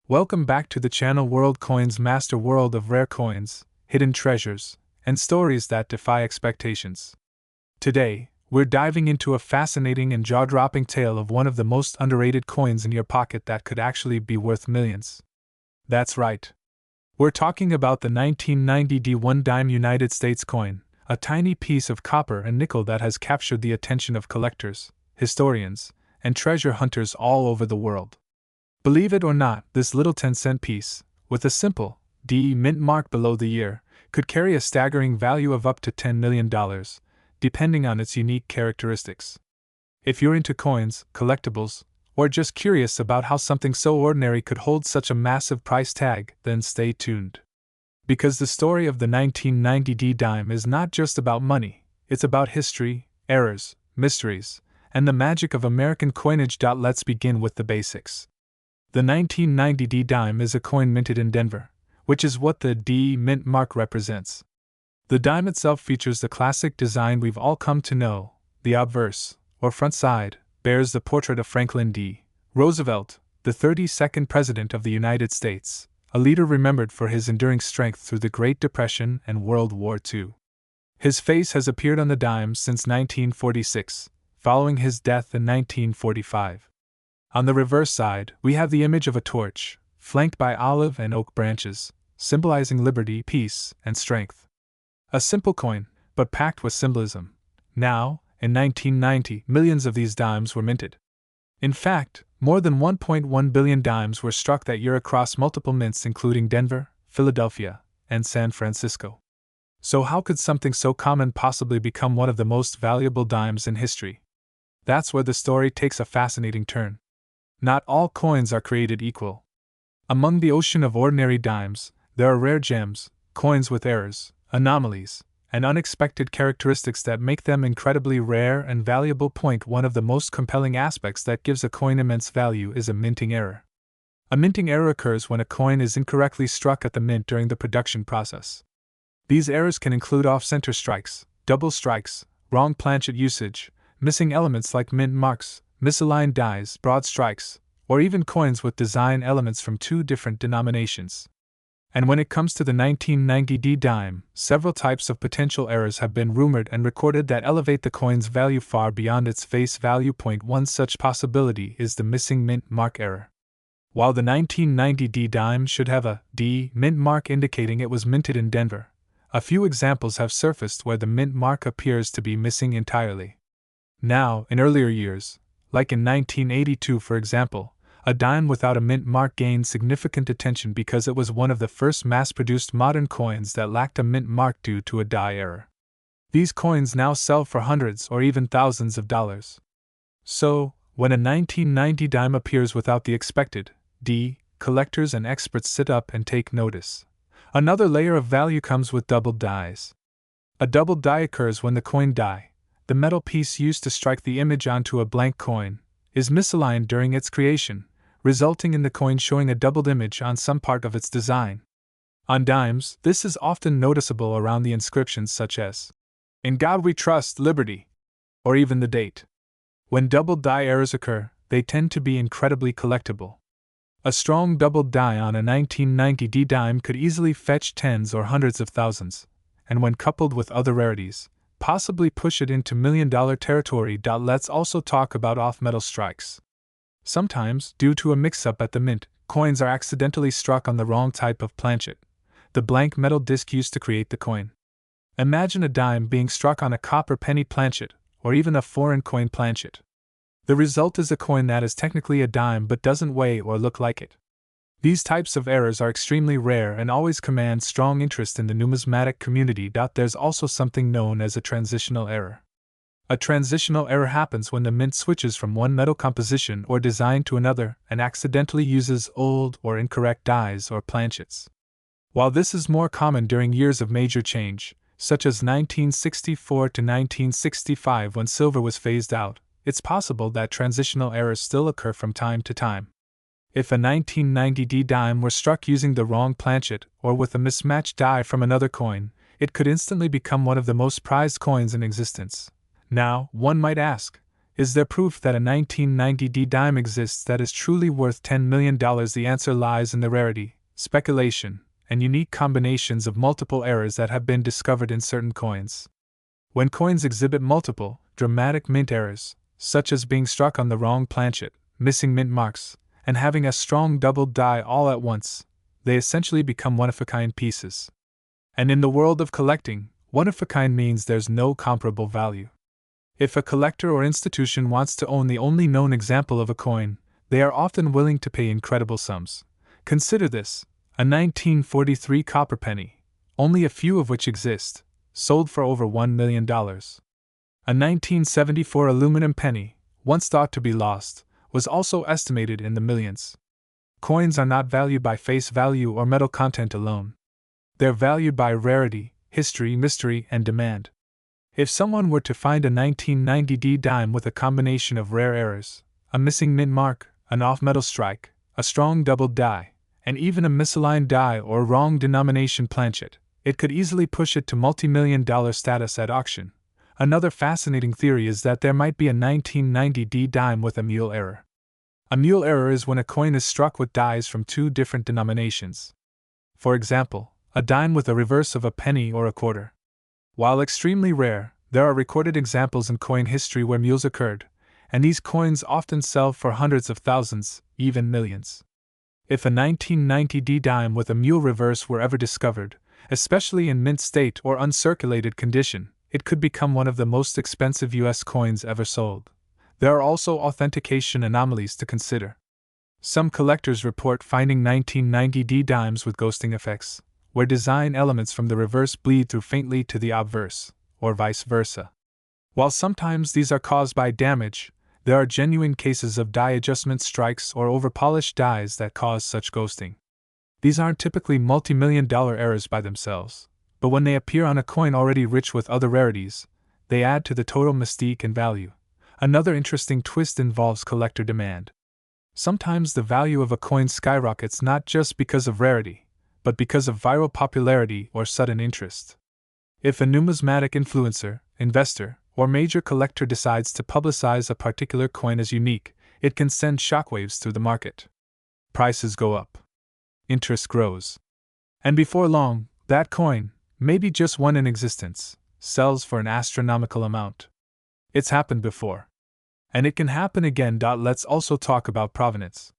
Welcome back to the channel World Coins Master World of rare coins, hidden treasures, and stories that defy expectations. Today, we're diving into a fascinating and jaw-dropping tale of one of the most underrated coins in your pocket that could actually be worth millions. That's right. We're talking about the 1990 D1 dime United States coin, a tiny piece of copper and nickel that has captured the attention of collectors, historians, and treasure hunters all over the world. Believe it or not, this little 10-cent piece, with a simple D mint mark below the year, could carry a staggering value of up to $10 million, depending on its unique characteristics. If you're into coins, collectibles, or just curious about how something so ordinary could hold such a massive price tag, then stay tuned. Because the story of the 1990 D dime is not just about money, it's about history, errors, mysteries, and the magic of American coinage. Let's begin with the basics. The 1990 D dime is a coin minted in Denver, which is what the D mint mark represents. The dime itself features the classic design we've all come to know. The obverse, or front side, bears the portrait of Franklin D. Roosevelt, the 32nd President of the United States, a leader remembered for his enduring strength through the Great Depression and World War II. His face has appeared on the dime since 1946, following his death in 1945. On the reverse side, we have the image of a torch, flanked by olive and oak branches, symbolizing liberty, peace, and strength. A simple coin, but packed with symbolism. Now, in 1990, millions of these dimes were minted. In fact, more than 1.1 billion dimes were struck that year across multiple mints including Denver, Philadelphia, and San Francisco. So how could something so common possibly become one of the most valuable dimes in history? That's where the story takes a fascinating turn. Not all coins are created equal. Among the ocean of ordinary dimes, there are rare gems, coins with errors, anomalies, and unexpected characteristics that make them incredibly rare and valuable. One of the most compelling aspects that gives a coin immense value is a minting error. A minting error occurs when a coin is incorrectly struck at the mint during the production process. These errors can include off-center strikes, double strikes, wrong planchet usage, missing elements like mint marks, misaligned dies, broad strikes, or even coins with design elements from two different denominations. And when it comes to the 1990 D dime, several types of potential errors have been rumored and recorded that elevate the coin's value far beyond its face value. One such possibility is the missing mint mark error. While the 1990 D dime should have a D mint mark indicating it was minted in Denver, a few examples have surfaced where the mint mark appears to be missing entirely. Now, in earlier years, like in 1982 for example, a dime without a mint mark gained significant attention because it was one of the first mass-produced modern coins that lacked a mint mark due to a die error. These coins now sell for hundreds or even thousands of dollars. So, when a 1990 dime appears without the expected D, collectors and experts sit up and take notice. Another layer of value comes with doubled dies. A doubled die occurs when the coin die, the metal piece used to strike the image onto a blank coin, is misaligned during its creation, resulting in the coin showing a doubled image on some part of its design. On dimes, this is often noticeable around the inscriptions such as, "In God We Trust, Liberty," or even the date. When doubled die errors occur, they tend to be incredibly collectible. A strong doubled die on a 1990 D dime could easily fetch tens or hundreds of thousands, and when coupled with other rarities, possibly push it into million-dollar territory. Let's also talk about off-metal strikes. Sometimes, due to a mix-up at the mint, coins are accidentally struck on the wrong type of planchet, the blank metal disc used to create the coin. Imagine a dime being struck on a copper penny planchet, or even a foreign coin planchet. The result is a coin that is technically a dime but doesn't weigh or look like it. These types of errors are extremely rare and always command strong interest in the numismatic community. There's also something known as a transitional error. A transitional error happens when the mint switches from one metal composition or design to another and accidentally uses old or incorrect dies or planchets. While this is more common during years of major change, such as 1964 to 1965 when silver was phased out, it's possible that transitional errors still occur from time to time. If a 1990 D dime were struck using the wrong planchet or with a mismatched die from another coin, it could instantly become one of the most prized coins in existence. Now, one might ask, Is there proof that a 1990 dime exists that is truly worth $10 million? The answer lies in the rarity, speculation, and unique combinations of multiple errors that have been discovered in certain coins. When coins exhibit multiple, dramatic mint errors, such as being struck on the wrong planchet, missing mint marks, and having a strong double die all at once, they essentially become one-of-a-kind pieces. And in the world of collecting, one-of-a-kind means there's no comparable value. If a collector or institution wants to own the only known example of a coin, they are often willing to pay incredible sums. Consider this: a 1943 copper penny, only a few of which exist, sold for over $1 million. A 1974 aluminum penny, once thought to be lost, was also estimated in the millions. Coins are not valued by face value or metal content alone. They're valued by rarity, history, mystery, and demand. If someone were to find a 1990 dime with a combination of rare errors, a missing mint mark, an off-metal strike, a strong double die, and even a misaligned die or wrong denomination planchet, it could easily push it to multi-million-dollar status at auction. Another fascinating theory is that there might be a 1990 dime with a mule error. A mule error is when a coin is struck with dies from two different denominations. For example, a dime with a reverse of a penny or a quarter. While extremely rare, there are recorded examples in coin history where mules occurred, and these coins often sell for hundreds of thousands, even millions. If a 1990 dime with a mule reverse were ever discovered, especially in mint state or uncirculated condition, it could become one of the most expensive U.S. coins ever sold. There are also authentication anomalies to consider. Some collectors report finding 1990 dimes with ghosting effects, where design elements from the reverse bleed through faintly to the obverse, or vice versa. While sometimes these are caused by damage, there are genuine cases of die adjustment strikes or overpolished dies that cause such ghosting. These aren't typically multi-million-dollar errors by themselves, but when they appear on a coin already rich with other rarities, they add to the total mystique and value. Another interesting twist involves collector demand. Sometimes the value of a coin skyrockets not just because of rarity, but because of viral popularity or sudden interest. If a numismatic influencer, investor, or major collector decides to publicize a particular coin as unique, it can send shockwaves through the market. Prices go up. Interest grows. And before long, that coin, maybe just one in existence, sells for an astronomical amount. It's happened before. And it can happen again. Let's also talk about provenance.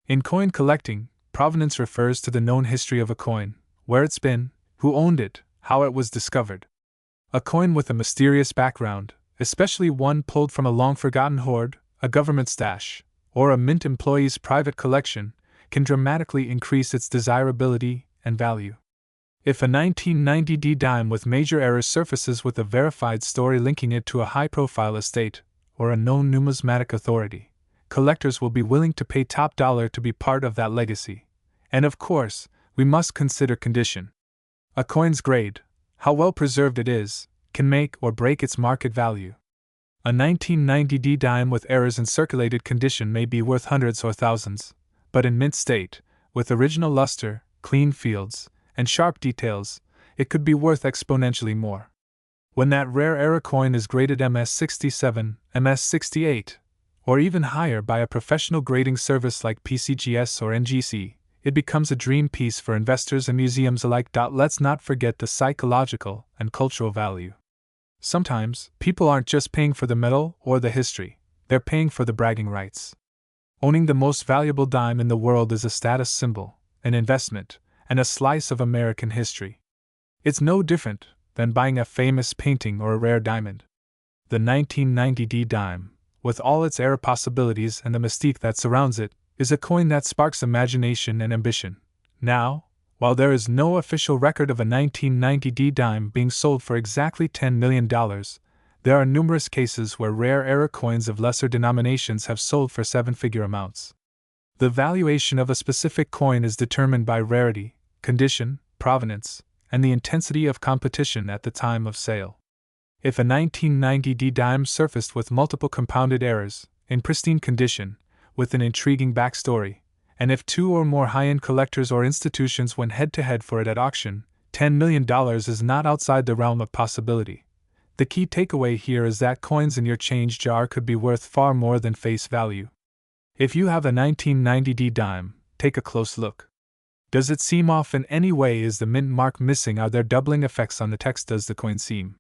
In coin collecting, provenance refers to the known history of a coin, where it's been, who owned it, how it was discovered. A coin with a mysterious background, especially one pulled from a long-forgotten hoard, a government stash, or a mint employee's private collection, can dramatically increase its desirability and value. If a 1990 dime with major errors surfaces with a verified story linking it to a high-profile estate or a known numismatic authority, collectors will be willing to pay top dollar to be part of that legacy. And of course, we must consider condition. A coin's grade, how well preserved it is, can make or break its market value. A 1990 dime with errors in circulated condition may be worth hundreds or thousands, but in mint state, with original luster, clean fields, and sharp details, it could be worth exponentially more. When that rare error coin is graded MS67, MS68, or even higher by a professional grading service like PCGS or NGC, it becomes a dream piece for investors and museums alike. Let's not forget the psychological and cultural value. Sometimes, people aren't just paying for the metal or the history, they're paying for the bragging rights. Owning the most valuable dime in the world is a status symbol, an investment, and a slice of American history. It's no different than buying a famous painting or a rare diamond. The 1990 dime, with all its era possibilities and the mystique that surrounds it, is a coin that sparks imagination and ambition. Now, while there is no official record of a 1990 dime being sold for exactly $10 million, there are numerous cases where rare error coins of lesser denominations have sold for seven-figure amounts. The valuation of a specific coin is determined by rarity, condition, provenance, and the intensity of competition at the time of sale. If a 1990 dime surfaced with multiple compounded errors, in pristine condition, with an intriguing backstory, and if two or more high-end collectors or institutions went head-to-head for it at auction, $10 million is not outside the realm of possibility. The key takeaway here is that coins in your change jar could be worth far more than face value. If you have a 1990D dime, take a close look. Does it seem off in any way? Is the mint mark missing? Are there doubling effects on the text? Does the coin seem?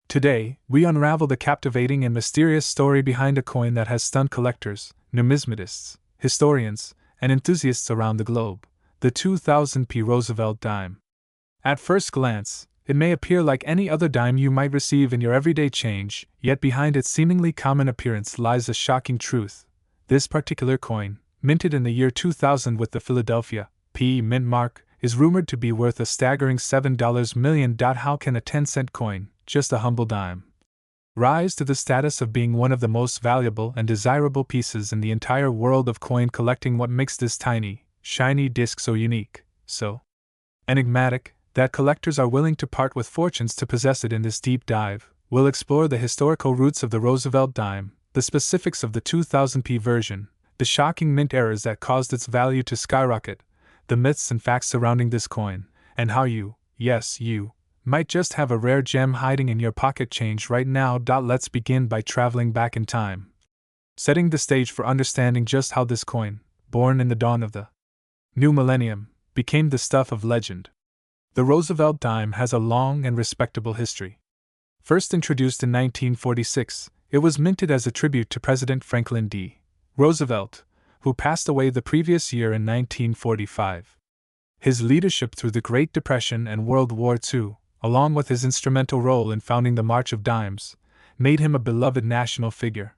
Today, we unravel the captivating and mysterious story behind a coin that has stunned collectors, numismatists, historians, and enthusiasts around the globe, the 2000p Roosevelt dime. At first glance, it may appear like any other dime you might receive in your everyday change, yet behind its seemingly common appearance lies a shocking truth. This particular coin, minted in the year 2000 with the Philadelphia P mint mark, is rumored to be worth a staggering $7 million. How can a 10-cent coin, just a humble dime, rise to the status of being one of the most valuable and desirable pieces in the entire world of coin collecting? What makes this tiny, shiny disc so unique, so enigmatic, that collectors are willing to part with fortunes to possess it? In this deep dive, we'll explore the historical roots of the Roosevelt dime, the specifics of the 2000p version, the shocking mint errors that caused its value to skyrocket, the myths and facts surrounding this coin, and how you, yes, you, might just have a rare gem hiding in your pocket change right now. Let's begin by traveling back in time, setting the stage for understanding just how this coin, born in the dawn of the new millennium, became the stuff of legend. The Roosevelt dime has a long and respectable history. First introduced in 1946, it was minted as a tribute to President Franklin D. Roosevelt, who passed away the previous year in 1945. His leadership through the Great Depression and World War II, along with his instrumental role in founding the March of Dimes, made him a beloved national figure.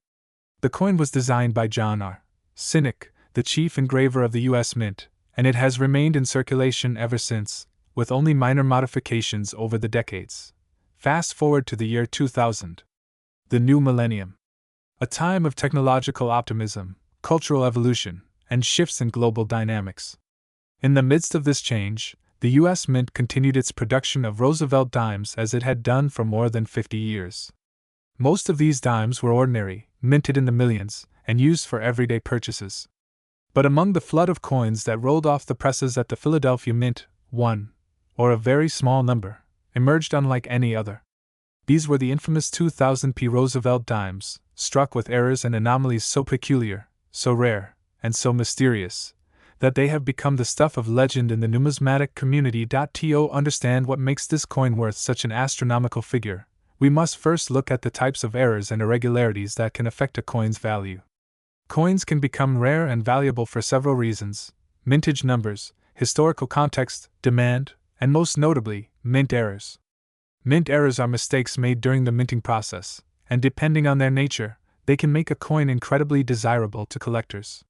The coin was designed by John R. Sinek, the chief engraver of the U.S. Mint, and it has remained in circulation ever since, with only minor modifications over the decades. Fast forward to the year 2000. The new millennium. A time of technological optimism, cultural evolution, and shifts in global dynamics. In the midst of this change, the U.S. Mint continued its production of Roosevelt dimes as it had done for more than 50 years. Most of these dimes were ordinary, minted in the millions, and used for everyday purchases. But among the flood of coins that rolled off the presses at the Philadelphia Mint, one, or a very small number, emerged unlike any other. These were the infamous 2000p Roosevelt dimes, struck with errors and anomalies so peculiar, so rare, and so mysterious, that they have become the stuff of legend in the numismatic community. To understand what makes this coin worth such an astronomical figure, we must first look at the types of errors and irregularities that can affect a coin's value. Coins can become rare and valuable for several reasons: mintage numbers, historical context, demand, and most notably, mint errors. Mint errors are mistakes made during the minting process, and depending on their nature, they can make a coin incredibly desirable to collectors.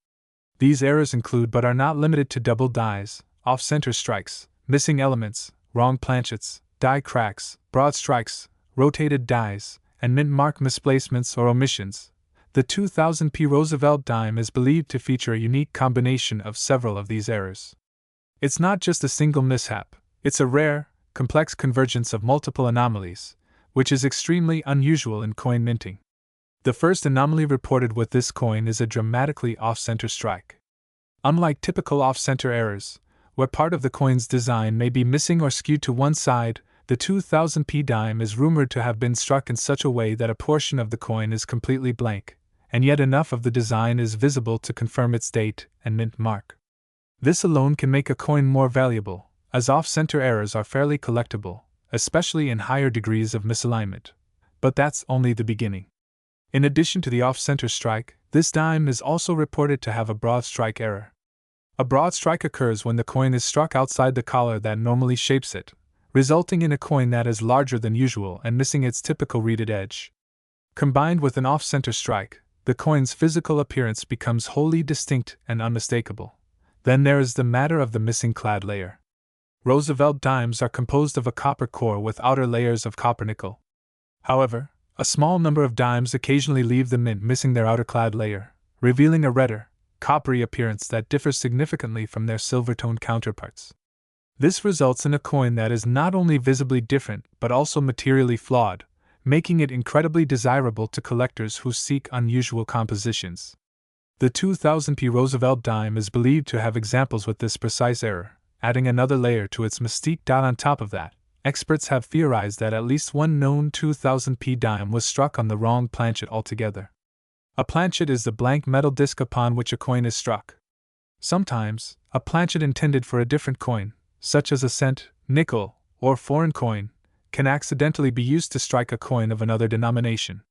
These errors include but are not limited to double dies, off-center strikes, missing elements, wrong planchets, die cracks, broad strikes, rotated dies, and mint mark misplacements or omissions. The 2000p Roosevelt dime is believed to feature a unique combination of several of these errors. It's not just a single mishap, it's a rare, complex convergence of multiple anomalies, which is extremely unusual in coin minting. The first anomaly reported with this coin is a dramatically off-center strike. Unlike typical off-center errors, where part of the coin's design may be missing or skewed to one side, the 2000p dime is rumored to have been struck in such a way that a portion of the coin is completely blank, and yet enough of the design is visible to confirm its date and mint mark. This alone can make a coin more valuable, as off-center errors are fairly collectible, especially in higher degrees of misalignment. But that's only the beginning. In addition to the off-center strike, this dime is also reported to have a broad strike error. A broad strike occurs when the coin is struck outside the collar that normally shapes it, resulting in a coin that is larger than usual and missing its typical reeded edge. Combined with an off-center strike, the coin's physical appearance becomes wholly distinct and unmistakable. Then there is the matter of the missing clad layer. Roosevelt dimes are composed of a copper core with outer layers of copper nickel. However, a small number of dimes occasionally leave the mint missing their outer clad layer, revealing a redder, coppery appearance that differs significantly from their silver-toned counterparts. This results in a coin that is not only visibly different but also materially flawed, making it incredibly desirable to collectors who seek unusual compositions. The 2000p Roosevelt dime is believed to have examples with this precise error, adding another layer to its mystique. On top of that, Experts have theorized that at least one known 2000p dime was struck on the wrong planchet altogether. A planchet is the blank metal disc upon which a coin is struck. Sometimes, a planchet intended for a different coin, such as a cent, nickel, or foreign coin, can accidentally be used to strike a coin of another denomination.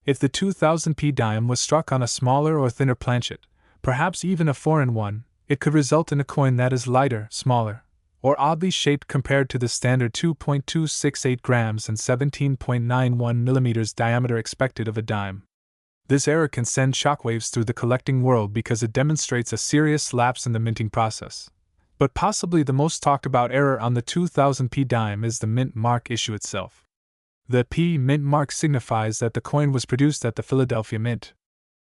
If the 2000p dime was struck on a smaller or thinner planchet, perhaps even a foreign one, it could result in a coin that is lighter, smaller, or oddly shaped compared to the standard 2.268 grams and 17.91 millimeters diameter expected of a dime. This error can send shockwaves through the collecting world because it demonstrates a serious lapse in the minting process. But possibly the most talked about error on the 2000p dime is the mint mark issue itself. The P mint mark signifies that the coin was produced at the Philadelphia Mint.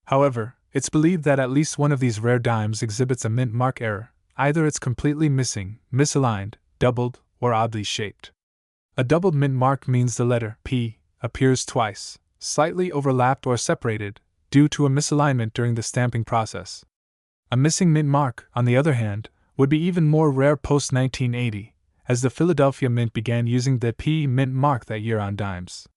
However, it's believed that at least one of these rare dimes exhibits a mint mark error. Either it's completely missing, misaligned, doubled, or oddly shaped. A doubled mint mark means the letter P appears twice, slightly overlapped or separated, due to a misalignment during the stamping process. A missing mint mark, on the other hand, would be even more rare post-1980, as the Philadelphia Mint began using the P mint mark that year on dimes.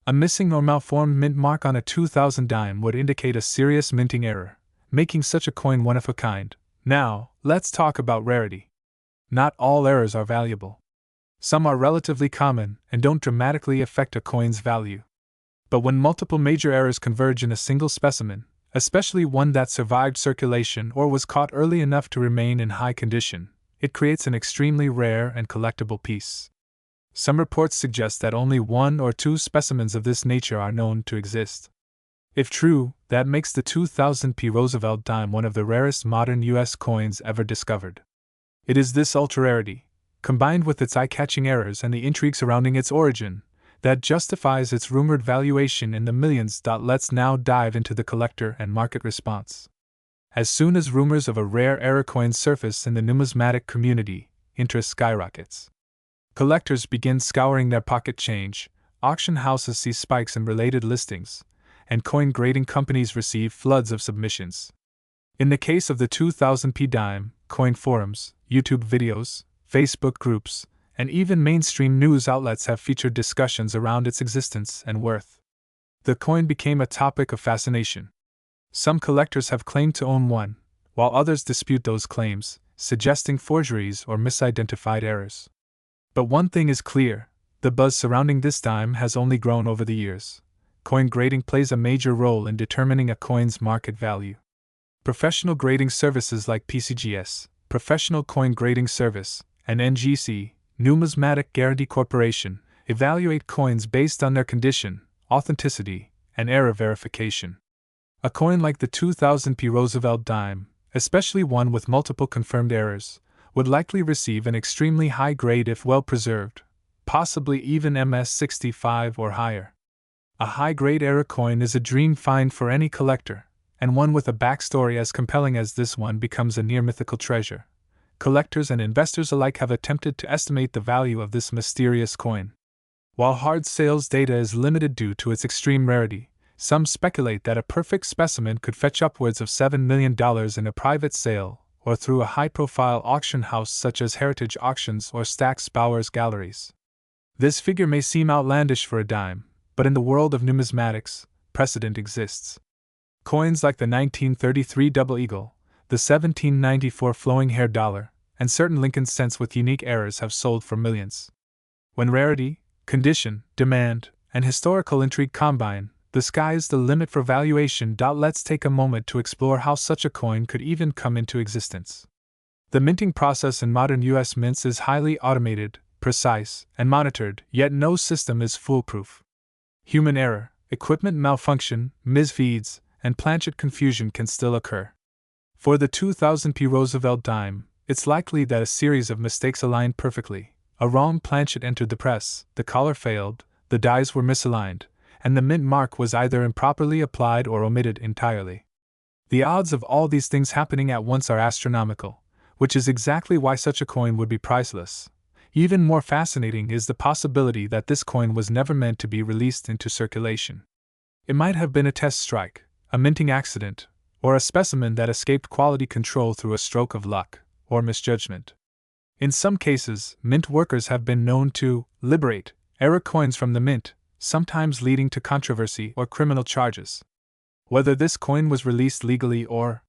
A missing or malformed mint mark on a 2000 dime would indicate a serious minting error, making such a coin one of a kind. Now, let's talk about rarity. Not all errors are valuable. Some are relatively common and don't dramatically affect a coin's value. But when multiple major errors converge in a single specimen, especially one that survived circulation or was caught early enough to remain in high condition, it creates an extremely rare and collectible piece. Some reports suggest that only 1 or 2 specimens of this nature are known to exist. If true, that makes the 2000p Roosevelt dime one of the rarest modern U.S. coins ever discovered. It is this ultra-rarity, combined with its eye-catching errors and the intrigue surrounding its origin, that justifies its rumored valuation in the millions. Let's now dive into the collector and market response. As soon as rumors of a rare error coin surface in the numismatic community, interest skyrockets. Collectors begin scouring their pocket change, auction houses see spikes in related listings, and coin grading companies receive floods of submissions. In the case of the 2000p dime, coin forums, YouTube videos, Facebook groups, and even mainstream news outlets have featured discussions around its existence and worth. The coin became a topic of fascination. Some collectors have claimed to own one, while others dispute those claims, suggesting forgeries or misidentified errors. But one thing is clear: the buzz surrounding this dime has only grown over the years. Coin grading plays a major role in determining a coin's market value. Professional grading services like PCGS, Professional Coin Grading Service, and NGC, Numismatic Guarantee Corporation, evaluate coins based on their condition, authenticity, and error verification. A coin like the 2000p Roosevelt dime, especially one with multiple confirmed errors, would likely receive an extremely high grade if well preserved, possibly even MS65 or higher. A high-grade error coin is a dream find for any collector, and one with a backstory as compelling as this one becomes a near-mythical treasure. Collectors and investors alike have attempted to estimate the value of this mysterious coin. While hard sales data is limited due to its extreme rarity, some speculate that a perfect specimen could fetch upwards of $7 million in a private sale, or through a high-profile auction house such as Heritage Auctions or Stack's Bowers Galleries. This figure may seem outlandish for a dime, but in the world of numismatics, precedent exists. Coins like the 1933 Double Eagle, the 1794 Flowing Hair Dollar, and certain Lincoln cents with unique errors have sold for millions. When rarity, condition, demand, and historical intrigue combine, the sky is the limit for valuation. Let's take a moment to explore how such a coin could even come into existence. The minting process in modern U.S. mints is highly automated, precise, and monitored, yet no system is foolproof. Human error, equipment malfunction, misfeeds, and planchet confusion can still occur. For the 2000p Roosevelt dime, it's likely that a series of mistakes aligned perfectly. A wrong planchet entered the press, the collar failed, the dies were misaligned, and the mint mark was either improperly applied or omitted entirely. The odds of all these things happening at once are astronomical, which is exactly why such a coin would be priceless. Even more fascinating is the possibility that this coin was never meant to be released into circulation. It might have been a test strike, a minting accident, or a specimen that escaped quality control through a stroke of luck or misjudgment. In some cases, mint workers have been known to liberate error coins from the mint, sometimes leading to controversy or criminal charges. Whether this coin was released legally or